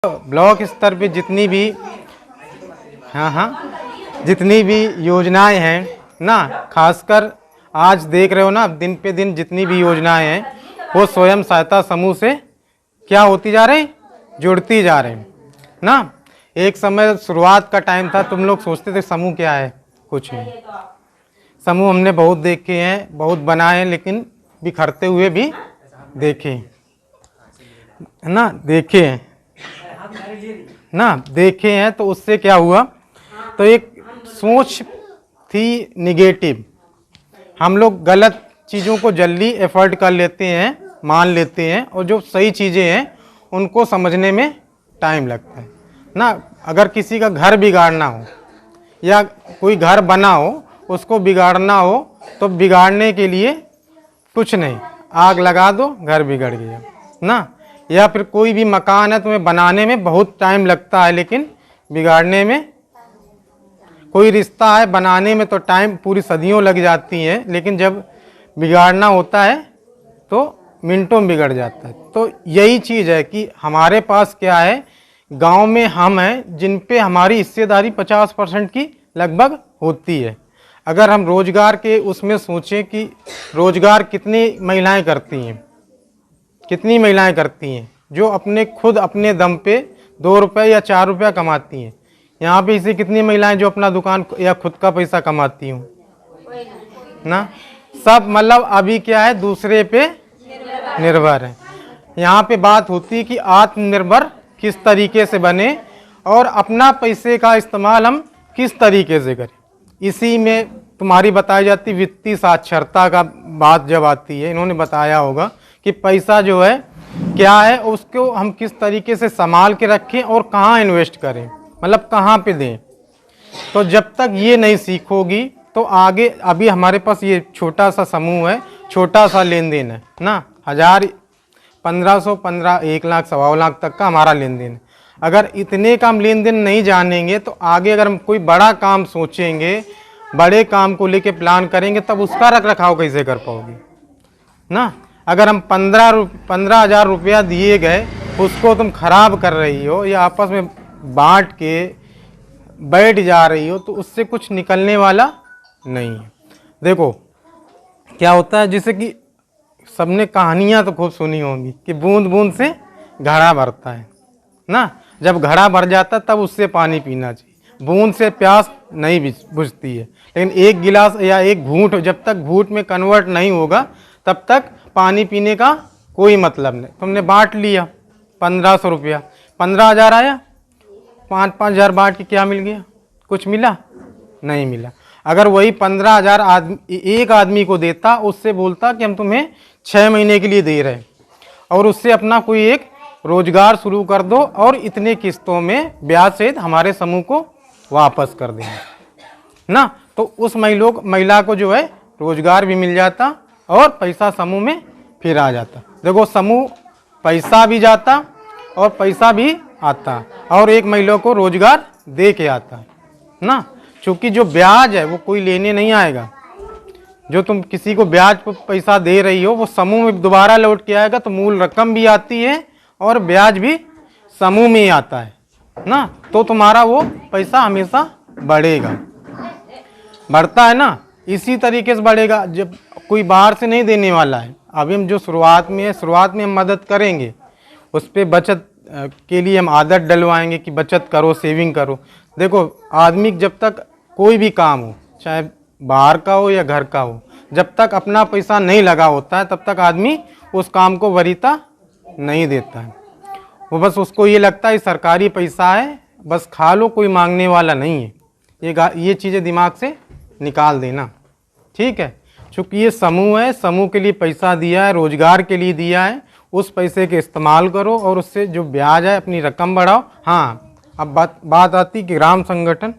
Block स्तर पे जितनी भी जितनी भी योजनाएं हैं ना, खासकर आज देख रहे हो ना, दिन पे दिन जितनी भी योजनाएं हैं वो स्वयं सहायता समूह से क्या होती जा रही, जुड़ती जा रही ना। एक समय शुरुआत का टाइम था, तुम लोग सोचते थे समूह क्या है, कुछ नहीं। समूह हमने बहुत देखे हैं, बहुत बनाए हैं, लेकिन बिखरते हुए भी देखे है ना, देखे हैं ना, देखे हैं। तो उससे क्या हुआ, तो एक सोच थी निगेटिव। हम लोग गलत चीज़ों को जल्दी एफर्ट कर लेते हैं, मान लेते हैं, और जो सही चीज़ें हैं उनको समझने में टाइम लगता है ना। अगर किसी का घर बिगाड़ना हो या कोई घर बना हो, उसको बिगाड़ना हो, तो बिगाड़ने के लिए कुछ नहीं, आग लगा दो, घर बिगड़ गया ना। या फिर कोई भी मकान है, तुम्हें बनाने में बहुत टाइम लगता है, लेकिन बिगाड़ने में, कोई रिश्ता है, बनाने में तो टाइम पूरी सदियों लग जाती हैं, लेकिन जब बिगाड़ना होता है तो मिनटों में बिगड़ जाता है। तो यही चीज़ है कि हमारे पास क्या है, गांव में हम हैं जिन पे हमारी हिस्सेदारी 50% की लगभग होती है। अगर हम रोजगार के उसमें सोचें कि रोजगार कितनी महिलाएं करती हैं, कितनी महिलाएं करती हैं जो अपने खुद अपने दम पे 2 रुपये या 4 रुपया कमाती हैं। यहाँ पे इसे कितनी महिलाएं जो अपना दुकान या खुद का पैसा कमाती हूँ ना। सब मतलब अभी क्या है, दूसरे पे निर्भर है। यहाँ पे बात होती है कि आत्मनिर्भर किस तरीके से बने और अपना पैसे का इस्तेमाल हम किस तरीके से करें। इसी में तुम्हारी बताई जाती वित्तीय साक्षरता का बात जब आती है, इन्होंने बताया होगा कि पैसा जो है क्या है, उसको हम किस तरीके से संभाल के रखें और कहाँ इन्वेस्ट करें, मतलब कहाँ पे दें। तो जब तक ये नहीं सीखोगी तो आगे, अभी हमारे पास ये छोटा सा समूह है, छोटा सा लेन देन है ना, 1000, 1500, 15, 1 लाख, 1.25 लाख तक का हमारा लेन देन है। अगर इतने का हम लेन देन नहीं जानेंगे तो आगे अगर हम कोई बड़ा काम सोचेंगे, बड़े काम को लेके प्लान करेंगे, तब उसका रख रखाव कैसे कर पाओगे ना। अगर हम 15,000 रुपया दिए गए, उसको तुम खराब कर रही हो या आपस में बांट के बैठ जा रही हो, तो उससे कुछ निकलने वाला नहीं है। देखो क्या होता है, जैसे कि सबने कहानियाँ तो खूब सुनी होंगी कि बूंद बूंद से घड़ा भरता है ना। जब घड़ा भर जाता तब उससे पानी पीना चाहिए। बूंद से प्यास नहीं बुझती है, लेकिन एक गिलास या एक घूंट जब तक घूंट में कन्वर्ट नहीं होगा तब तक पानी पीने का कोई मतलब नहीं। तुमने बांट लिया 1500 रुपया, 15,000 आया, 5-5 हज़ार बांट के क्या मिल गया, कुछ मिला नहीं मिला। अगर वही 15,000 एक आदमी को देता, उससे बोलता कि हम तुम्हें 6 महीने के लिए दे रहे हैं और उससे अपना कोई एक रोजगार शुरू कर दो और इतने किस्तों में ब्याज सहित हमारे समूह को वापस कर देंगे ना। तो उस महिला को जो है रोजगार भी मिल जाता और पैसा समूह में फिर आ जाता। देखो समूह पैसा भी जाता और पैसा भी आता और एक महिला को रोजगार दे के आता ना। क्योंकि जो ब्याज है वो कोई लेने नहीं आएगा, जो तुम किसी को ब्याज पर पैसा दे रही हो वो समूह में दोबारा लौट के आएगा, तो मूल रकम भी आती है और ब्याज भी समूह में ही आता है ना। तो तुम्हारा वो पैसा हमेशा बढ़ेगा, बढ़ता है ना, इसी तरीके से बढ़ेगा। जब कोई बाहर से नहीं देने वाला है, अभी हम जो शुरुआत में है, शुरुआत में हम मदद करेंगे, उस पर बचत के लिए हम आदत डलवाएंगे कि बचत करो, सेविंग करो। देखो आदमी जब तक कोई भी काम हो, चाहे बाहर का हो या घर का हो, जब तक अपना पैसा नहीं लगा होता है तब तक आदमी उस काम को वरीयता नहीं देता है। वो बस उसको ये लगता है सरकारी पैसा है, बस खा लो, कोई मांगने वाला नहीं है। ये चीज़ें दिमाग से निकाल देना, ठीक है। चूँकि ये समूह है, समूह के लिए पैसा दिया है, रोजगार के लिए दिया है, उस पैसे के इस्तेमाल करो और उससे जो ब्याज है अपनी रकम बढ़ाओ। हाँ, अब बात आती कि ग्राम संगठन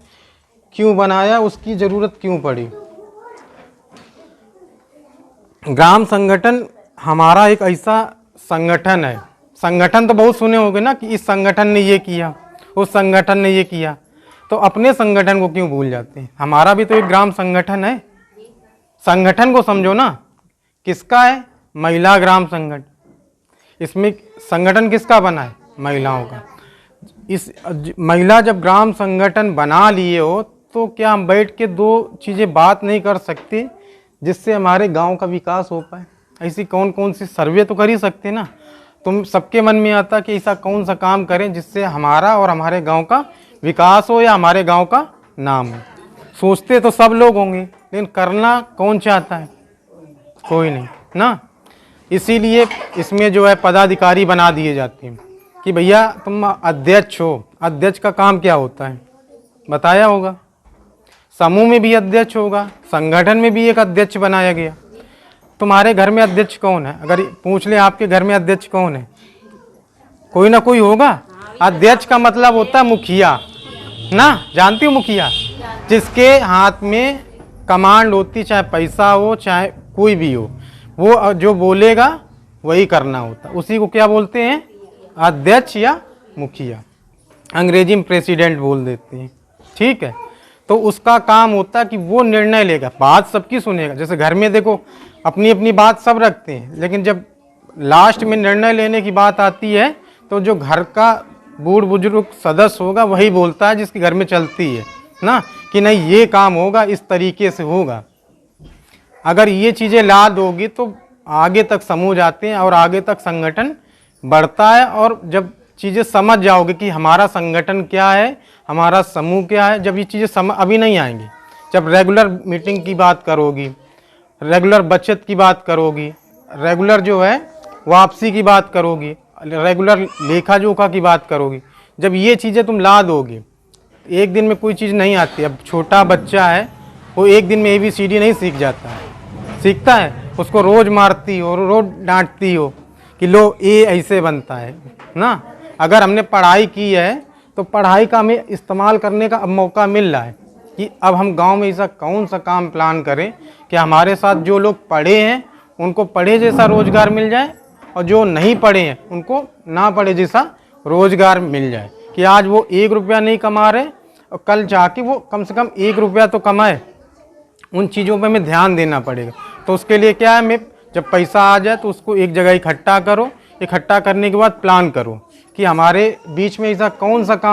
क्यों बनाया, उसकी ज़रूरत क्यों पड़ी। ग्राम संगठन हमारा एक ऐसा संगठन है, संगठन तो बहुत सुने होंगे ना कि इस संगठन ने ये किया, उस संगठन ने ये किया, तो अपने संगठन को क्यों भूल जाते हैं। हमारा भी तो एक ग्राम संगठन है, संगठन को समझो ना, किसका है, महिला ग्राम संगठन। इसमें संगठन किसका बना है, महिलाओं का। इस महिला जब ग्राम संगठन बना लिए हो तो क्या हम बैठ के दो चीज़ें बात नहीं कर सकते जिससे हमारे गांव का विकास हो पाए? ऐसी कौन कौन सी सर्वे तो कर ही सकते ना। तुम सबके मन में आता कि ऐसा कौन सा काम करें जिससे हमारा और हमारे गांव का विकास हो या हमारे गांव का नाम हो। सोचते तो सब लोग होंगे लेकिन करना कौन चाहता है? कोई नहीं ना। इसीलिए इसमें जो है पदाधिकारी बना दिए जाते हैं कि भैया तुम अध्यक्ष हो। अध्यक्ष का काम क्या होता है बताया होगा। समूह में भी अध्यक्ष होगा, संगठन में भी एक अध्यक्ष बनाया गया। तुम्हारे घर में अध्यक्ष कौन है? अगर पूछ ले आपके घर में अध्यक्ष कौन है, कोई ना कोई होगा। अध्यक्ष का मतलब होता है मुखिया ना, जानती हो मुखिया, जिसके हाथ में कमांड होती, चाहे पैसा हो चाहे कोई भी हो, वो जो बोलेगा वही करना होता। उसी को क्या बोलते हैं? अध्यक्ष या मुखिया। अंग्रेजी में प्रेसिडेंट बोल देते हैं, ठीक है। तो उसका काम होता है कि वो निर्णय लेगा, बात सबकी सुनेगा। जैसे घर में देखो अपनी अपनी बात सब रखते हैं, लेकिन जब लास्ट में निर्णय लेने की बात आती है तो जो घर का बूढ़ बुजुर्ग सदस्य होगा वही बोलता है, जिसके घर में चलती है ना, कि नहीं ये काम होगा, इस तरीके से होगा। अगर ये चीज़ें ला दोगी तो आगे तक समूह जाते हैं और आगे तक संगठन बढ़ता है। और जब चीज़ें समझ जाओगे कि हमारा संगठन क्या है, हमारा समूह क्या है, जब ये चीज़ें अभी नहीं आएंगी। जब रेगुलर मीटिंग की बात करोगी, रेगुलर बचत की बात करोगी, रेगुलर जो है वापसी की बात करोगी, रेगुलर लेखा जोखा की बात करोगी, जब ये चीज़ें तुम ला दोगी। एक दिन में कोई चीज़ नहीं आती। अब छोटा बच्चा है वो एक दिन में ABCD नहीं सीख जाता है, सीखता है, उसको रोज़ मारती हो, रोज़ डांटती हो कि लो ए ऐसे बनता है ना। अगर हमने पढ़ाई की है तो पढ़ाई का हमें इस्तेमाल करने का अब मौका मिल रहा है कि अब हम गांव में ऐसा कौन सा काम प्लान करें कि हमारे साथ जो लोग पढ़े हैं उनको पढ़े जैसा रोज़गार मिल जाए और जो नहीं पढ़े हैं उनको ना पढ़े जैसा रोज़गार मिल जाए। कि आज वो 1 रुपया नहीं कमा रहे और कल जाके वो कम से कम 1 रुपया तो कमाए। उन चीज़ों पे हमें ध्यान देना पड़ेगा। तो उसके लिए क्या है, मैं जब पैसा आ जाए तो उसको एक जगह इकट्ठा करो, इकट्ठा करने के बाद प्लान करो कि हमारे बीच में ऐसा कौन सा काम